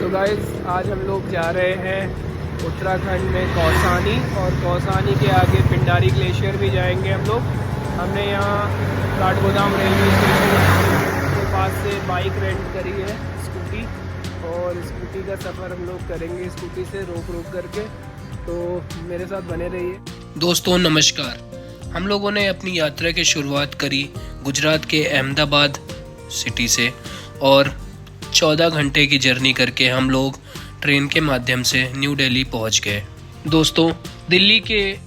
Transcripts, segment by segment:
तो गाइस आज हम लोग जा रहे हैं उत्तराखंड में कौसानी, और कौसानी के आगे पिंडारी ग्लेशियर भी जाएंगे हम लोग। हमने यहाँ काठगोदाम रेलवे स्टेशन के पास से बाइक रेंट करी है, स्कूटी, और स्कूटी का सफ़र हम लोग करेंगे स्कूटी से रोक रोक करके। तो मेरे साथ बने रहिए। दोस्तों नमस्कार। हम लोगों ने अपनी यात्रा की शुरुआत करी गुजरात के अहमदाबाद सिटी से, और 14 घंटे की जर्नी करके हम लोग ट्रेन के माध्यम से न्यू दिल्ली पहुंच गए। दोस्तों दिल्ली के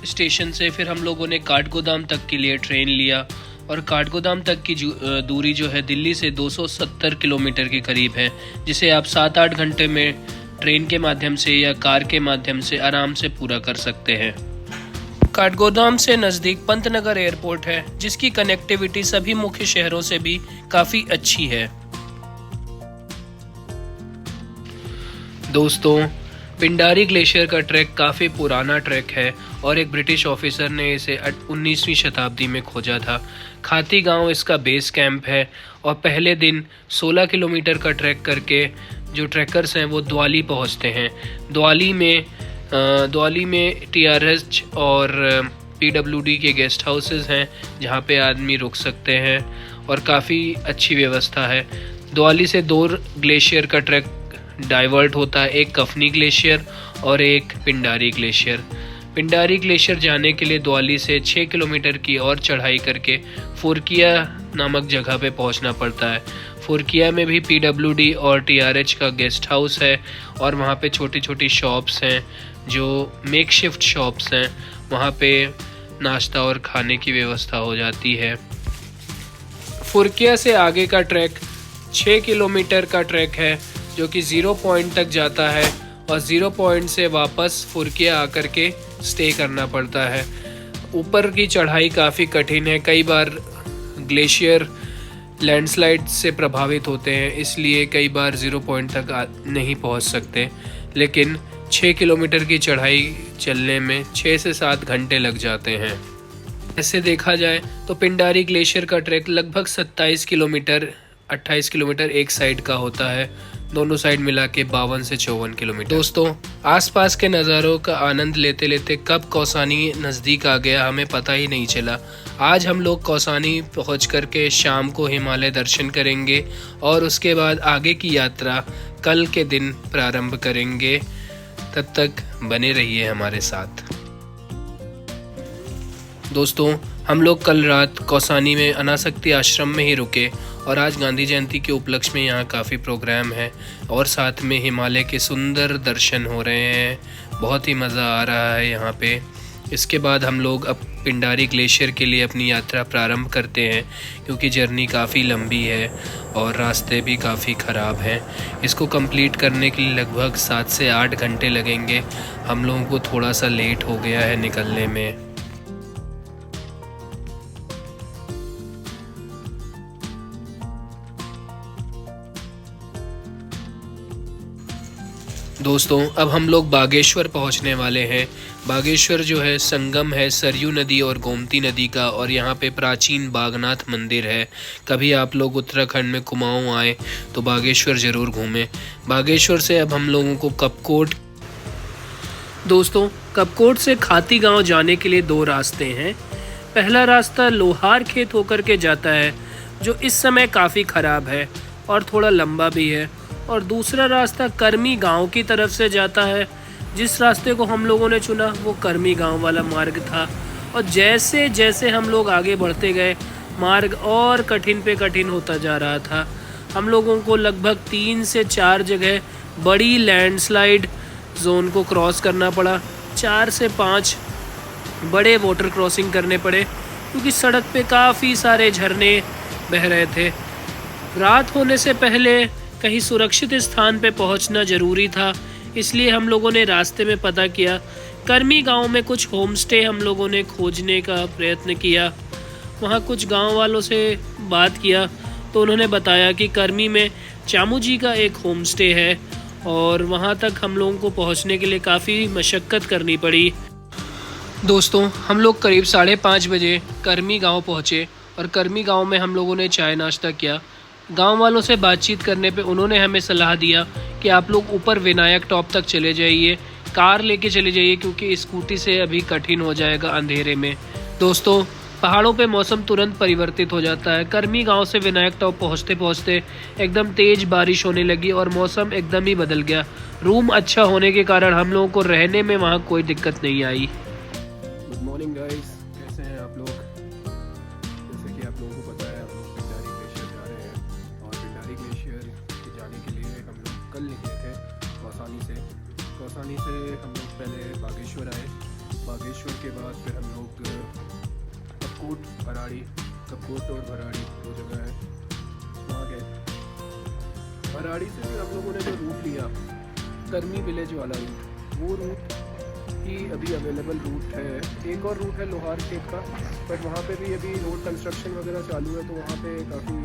स्टेशन से फिर हम लोगों ने काठगोदाम तक के लिए ट्रेन लिया, और काठगोदाम तक की दूरी जो है दिल्ली से 270 किलोमीटर के करीब है, जिसे आप 7-8 घंटे में ट्रेन के माध्यम से या कार के माध्यम से आराम से पूरा कर सकते हैं। काठगोदाम से नज़दीक पंतनगर एयरपोर्ट है, जिसकी कनेक्टिविटी सभी मुख्य शहरों से भी काफ़ी अच्छी है। दोस्तों पिंडारी ग्लेशियर का ट्रैक काफ़ी पुराना ट्रैक है, और एक ब्रिटिश ऑफिसर ने इसे 19वीं शताब्दी में खोजा था। खाती गांव इसका बेस कैंप है, और पहले दिन 16 किलोमीटर का ट्रैक करके जो ट्रैकर्स हैं वो द्वाली पहुंचते हैं। द्वाली में TRH और PWD के गेस्ट हाउसेस हैं, जहां पे आदमी रुक सकते हैं, और काफ़ी अच्छी व्यवस्था है। द्वाली से 2 ग्लेशियर का ट्रैक डाइवर्ट होता है, एक कफनी ग्लेशियर और एक पिंडारी ग्लेशियर। पिंडारी ग्लेशियर जाने के लिए द्वाली से 6 किलोमीटर की और चढ़ाई करके फुरकिया नामक जगह पे पहुंचना पड़ता है। फुरकिया में भी PWD और TRH का गेस्ट हाउस है, और वहाँ पे छोटी छोटी शॉप्स हैं जो मेकशिफ्ट शॉप्स हैं। वहाँ पे नाश्ता और खाने की व्यवस्था हो जाती है। फुरकिया से आगे का ट्रैक 6 किलोमीटर का ट्रैक है, जो कि 0 पॉइंट तक जाता है, और 0 पॉइंट से वापस फुरकिया आकर के स्टे करना पड़ता है। ऊपर की चढ़ाई काफ़ी कठिन है, कई बार ग्लेशियर लैंडस्लाइड से प्रभावित होते हैं, इसलिए कई बार 0 पॉइंट तक नहीं पहुंच सकते। लेकिन 6 किलोमीटर की चढ़ाई चलने में 6 से 7 घंटे लग जाते हैं। ऐसे देखा जाए तो पिंडारी ग्लेशियर का ट्रैक लगभग 28 किलोमीटर एक साइड का होता है, दोनों साइड मिला के 52 से 54 किलोमीटर। दोस्तों आसपास के नज़ारों का आनंद लेते लेते कब कौसानी नज़दीक आ गया हमें पता ही नहीं चला। आज हम लोग कौसानी पहुंच करके शाम को हिमालय दर्शन करेंगे, और उसके बाद आगे की यात्रा कल के दिन प्रारंभ करेंगे। तब तक बने रहिए हमारे साथ। दोस्तों हम लोग कल रात कौसानी में अनासक्ति आश्रम में ही रुके, और आज गांधी जयंती के उपलक्ष्य में यहाँ काफ़ी प्रोग्राम है, और साथ में हिमालय के सुंदर दर्शन हो रहे हैं। बहुत ही मज़ा आ रहा है यहाँ पे। इसके बाद हम लोग अब पिंडारी ग्लेशियर के लिए अपनी यात्रा प्रारंभ करते हैं, क्योंकि जर्नी काफ़ी लंबी है और रास्ते भी काफ़ी ख़राब हैं। इसको कंप्लीट करने के लिए लगभग 7 से 8 घंटे लगेंगे। हम लोगों को थोड़ा सा लेट हो गया है निकलने में। दोस्तों अब हम लोग बागेश्वर पहुंचने वाले हैं। बागेश्वर जो है संगम है सरयू नदी और गोमती नदी का, और यहाँ पे प्राचीन बागनाथ मंदिर है। कभी आप लोग उत्तराखंड में कुमाऊं आए तो बागेश्वर ज़रूर घूमें। बागेश्वर से अब हम लोगों को कपकोट से खाती गांव जाने के लिए 2 रास्ते हैं। पहला रास्ता लोहार खेत होकर के जाता है, जो इस समय काफ़ी ख़राब है और थोड़ा लंबा भी है, और दूसरा रास्ता कर्मी गांव की तरफ से जाता है। जिस रास्ते को हम लोगों ने चुना वो कर्मी गांव वाला मार्ग था, और जैसे जैसे हम लोग आगे बढ़ते गए मार्ग और कठिन पे कठिन होता जा रहा था। हम लोगों को लगभग 3 से 4 जगह बड़ी लैंडस्लाइड जोन को क्रॉस करना पड़ा। 4 से 5 बड़े वाटर क्रॉसिंग करने पड़े, क्योंकि सड़क पे काफ़ी सारे झरने बह रहे थे। रात होने से पहले कहीं सुरक्षित स्थान पे पहुंचना ज़रूरी था, इसलिए हम लोगों ने रास्ते में पता किया। कर्मी गांव में कुछ होम स्टे हम लोगों ने खोजने का प्रयत्न किया। वहां कुछ गांव वालों से बात किया तो उन्होंने बताया कि कर्मी में चामू जी का एक होम स्टे है, और वहां तक हम लोगों को पहुंचने के लिए काफ़ी मशक्क़त करनी पड़ी। दोस्तों हम लोग करीब 5:30 बजे कर्मी गांव पहुंचे, और कर्मी गांव में हम लोगों ने चाय नाश्ता किया। गांव वालों से बातचीत करने पे उन्होंने हमें सलाह दिया कि आप लोग ऊपर विनायक टॉप तक चले जाइए, कार लेके चले जाइए, क्योंकि स्कूटी से अभी कठिन हो जाएगा अंधेरे में। दोस्तों, पहाड़ों पे मौसम तुरंत परिवर्तित हो जाता है। कर्मी गांव से विनायक टॉप पहुंचते पहुंचते एकदम तेज बारिश होने लगी और मौसम एकदम ही बदल गया। रूम अच्छा होने के कारण हम लोगों को रहने में वहाँ कोई दिक्कत नहीं आई। गुड मॉर्निंग गाइस, कैसे हैं आप लोग? जैसे कि आप लोगों को पता है, हम लोग पिंडारी ग्लेशियर जा रहे हैं और पिंडारी ग्लेशियर जाने के लिए हम लोग कल निकले थे कौसानी से हम लोग पहले बागेश्वर आए। बागेश्वर के बाद फिर हम लोग कपकोट और भराड़ी दो जगह है, वहाँ गए। भराड़ी से फिर हम लोगों ने जो रूट लिया, कर्मी विलेज वाला रूट, वो रूट ही अभी अवेलेबल रूट है। एक और रूट है लोहार खेत का, बट वहाँ पे भी अभी रोड कंस्ट्रक्शन वगैरह चालू है, तो वहाँ पे काफ़ी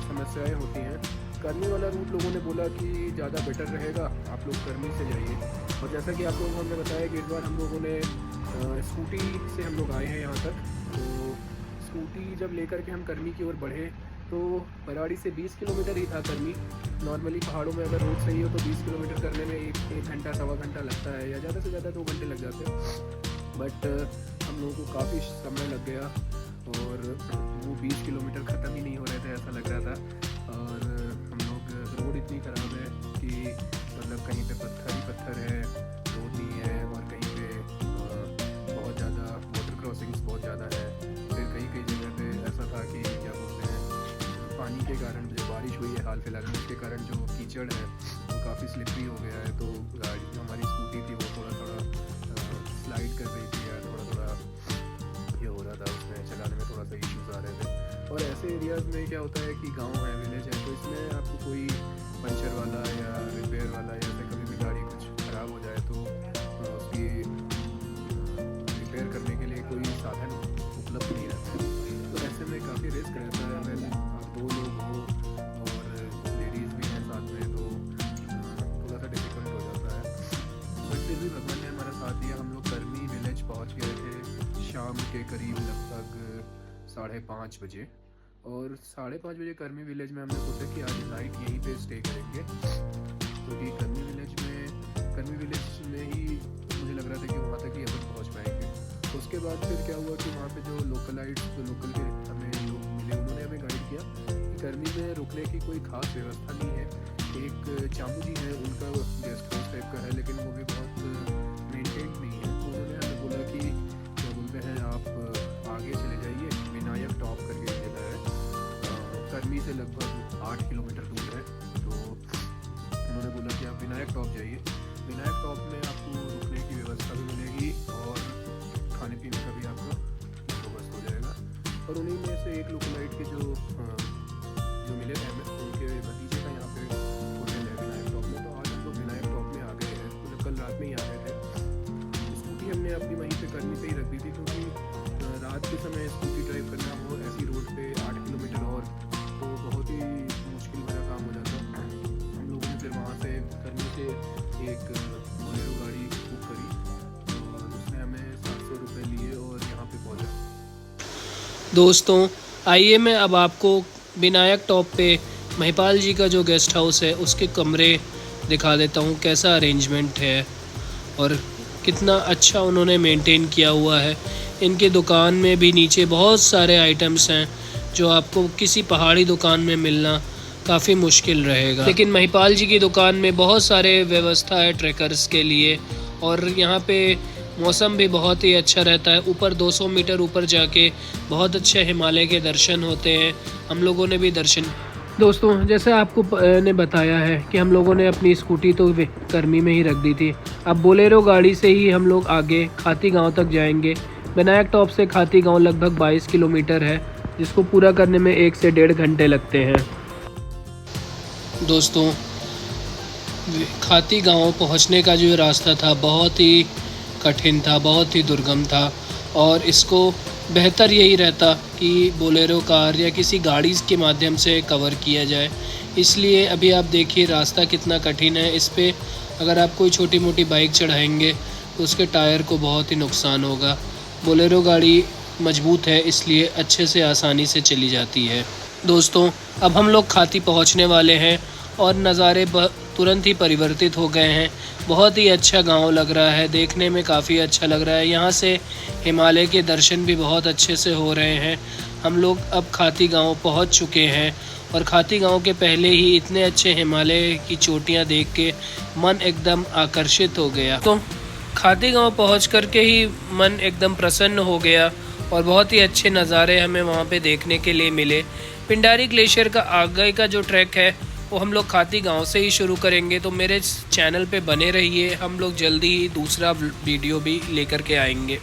समस्याएं होती हैं। कर्मी वाला रूट लोगों ने बोला कि ज़्यादा बेटर रहेगा, आप लोग कर्मी से जाइए। और जैसा कि आप लोगों को हमने बताया कि इस बार हम लोगों ने स्कूटी से हम लोग आए हैं यहाँ तक। तो स्कूटी जब लेकर के हम कर्मी की ओर बढ़े तो भराड़ी से 20 किलोमीटर ही था कर्मी। नॉर्मली पहाड़ों में अगर रोड सही हो तो 20 किलोमीटर करने में एक घंटा सवा घंटा लगता है, या ज़्यादा से ज़्यादा 2 घंटे लग जाते हैं। बट हम लोगों को काफ़ी समय लग गया और वो 20 किलोमीटर ख़त्म ही नहीं हो रहे थे, ऐसा लग रहा था। और हम लोग, रोड इतनी ख़राब है कि मतलब कहीं पे पत्थर ही पत्थर है, रोड नहीं है, और कहीं पे बहुत ज़्यादा वाटर क्रॉसिंग्स बहुत ज़्यादा है। फिर कई जगह पे ऐसा था कि क्या बोलते हैं, पानी के कारण जो बारिश हुई है हाल फिलहाल में, उसके कारण जो कीचड़ है वो काफ़ी स्लिपरी हो गया है। तो गाड़ी जो हमारी स्कूटी थी वो थोड़ा स्लाइड कर रही थी, या थोड़ा ये हो रहा था, उसमें चलाने में थोड़ा सा इश्यूज आ रहे थे। और ऐसे एरियाज़ में क्या होता है कि गांव है, विलेज है, तो इसमें आपको कोई पंचर वाला या रिपेयर वाला, या फिर कभी भी गाड़ी कुछ ख़राब हो जाए तो उसकी रिपेयर करने के लिए कोई साधन उपलब्ध नहीं रहता है। तो ऐसे में काफ़ी रिस्क रहता है। अगर आप 2 लोग हो और लेडीज़ भी हैं साथ में, तो थोड़ा सा डिफिकल्ट हो जाता है। बट फिर भी भगवान ने हमारा साथ दिया। हम लोग कर्मी विलेज पहुंच गए थे शाम के करीब लगभग 5:30 बजे। और 5:30 बजे कर्मी विलेज में हमने सोचा कि आज नाइट यहीं पे स्टे करेंगे, क्योंकि कर्मी विलेज में ही मुझे लग रहा था कि वहाँ तक ही अपन पहुँच पाएंगे। उसके बाद फिर क्या हुआ कि वहाँ पे जो लोकल के हमें लोग मिले, उन्होंने हमें गाइड किया कि कर्मी में रुकने की कोई खास व्यवस्था नहीं है। एक चामू जी है, उनका गेस्ट हाउस टाइप का है, लेकिन वो भी बहुत मेंटेन नहीं है। तो उन्होंने हमें बोला कि क्या बोलते हैं, आप आगे चले जाइए, विनायक टॉप करके जगह है, कर्मी से लगभग 8 किलोमीटर दूर है। तो उन्होंने बोला कि आप विनायक टॉप जाइए, विनायक टॉप में आपको रुकने की व्यवस्था भी मिलेगी और खाने पीने का भी आपका बंदोबस्त हो जाएगा। और उन्हीं में से एक लोकलाइट के जो मिले थे हमें, उनके भतीजे का यहाँ पे होटल है विनायक टॉप में। तो आज हम लोग विनायक टॉप में आ गए हैं, मतलब कल रात में ही आ गए थे। स्कूटी हमने अपनी वहीं पे कर्मी पे ही रख दी थी, क्योंकि रात के समय स्कूटी ड्राइव करना वो ऐसी रोड पे 8 किलोमीटर और तो बहुत ही मुश्किल भरा काम हो जाता। हम लोगों ने फिर वहाँ से कर्मी से एक बोलेरो गाड़ी बुक करी और उसने हमें 700 रुपये लिए और यहाँ पे पहुँचा। दोस्तों, आइए मैं अब आपको विनायक टॉप पे महिपाल जी का जो गेस्ट हाउस है उसके कमरे दिखा देता हूँ, कैसा अरेंजमेंट है और कितना अच्छा उन्होंने मेंटेन किया हुआ है। इनके दुकान में भी नीचे बहुत सारे आइटम्स हैं जो आपको किसी पहाड़ी दुकान में मिलना काफ़ी मुश्किल रहेगा, लेकिन महिपाल जी की दुकान में बहुत सारे व्यवस्था है ट्रैकर्स के लिए। और यहाँ पे मौसम भी बहुत ही अच्छा रहता है। ऊपर 200 मीटर ऊपर जाके बहुत अच्छे हिमालय के दर्शन होते हैं। हम लोगों ने भी दर्शन, दोस्तों जैसे आपको ने बताया है कि हम लोगों ने अपनी स्कूटी तो कर्मी में ही रख दी थी। अब बोलेरो गाड़ी से ही हम लोग आगे खाती गांव तक जाएंगे। विनायक टॉप से खाती गांव लगभग 22 किलोमीटर है, जिसको पूरा करने में 1 से 1.5 घंटे लगते हैं। दोस्तों, खाती गांव पहुंचने का जो रास्ता था बहुत ही कठिन था, बहुत ही दुर्गम था, और इसको बेहतर यही रहता कि बोलेरो कार या किसी गाड़ी के माध्यम से कवर किया जाए। इसलिए अभी आप देखिए रास्ता कितना कठिन है। इस पे अगर आप कोई छोटी मोटी बाइक चढ़ाएंगे तो उसके टायर को बहुत ही नुकसान होगा। बोलेरो गाड़ी मजबूत है, इसलिए अच्छे से आसानी से चली जाती है। दोस्तों अब हम लोग खाती पहुंचने वाले हैं और नज़ारे तुरंत ही परिवर्तित हो गए हैं। बहुत ही अच्छा गांव लग रहा है, देखने में काफ़ी अच्छा लग रहा है। यहाँ से हिमालय के दर्शन भी बहुत अच्छे से हो रहे हैं। हम लोग अब खाती गांव पहुंच चुके हैं और खाती गांव के पहले ही इतने अच्छे हिमालय की चोटियां देख के मन एकदम आकर्षित हो गया। तो खाती गांव पहुंच करके ही मन एकदम प्रसन्न हो गया और बहुत ही अच्छे नज़ारे हमें वहां पे देखने के लिए मिले। पिंडारी ग्लेशियर का आगे का जो ट्रैक है वो हम लोग खाती गांव से ही शुरू करेंगे, तो मेरे चैनल पे बने रहिए। हम लोग जल्दी ही दूसरा वीडियो भी लेकर के आएंगे।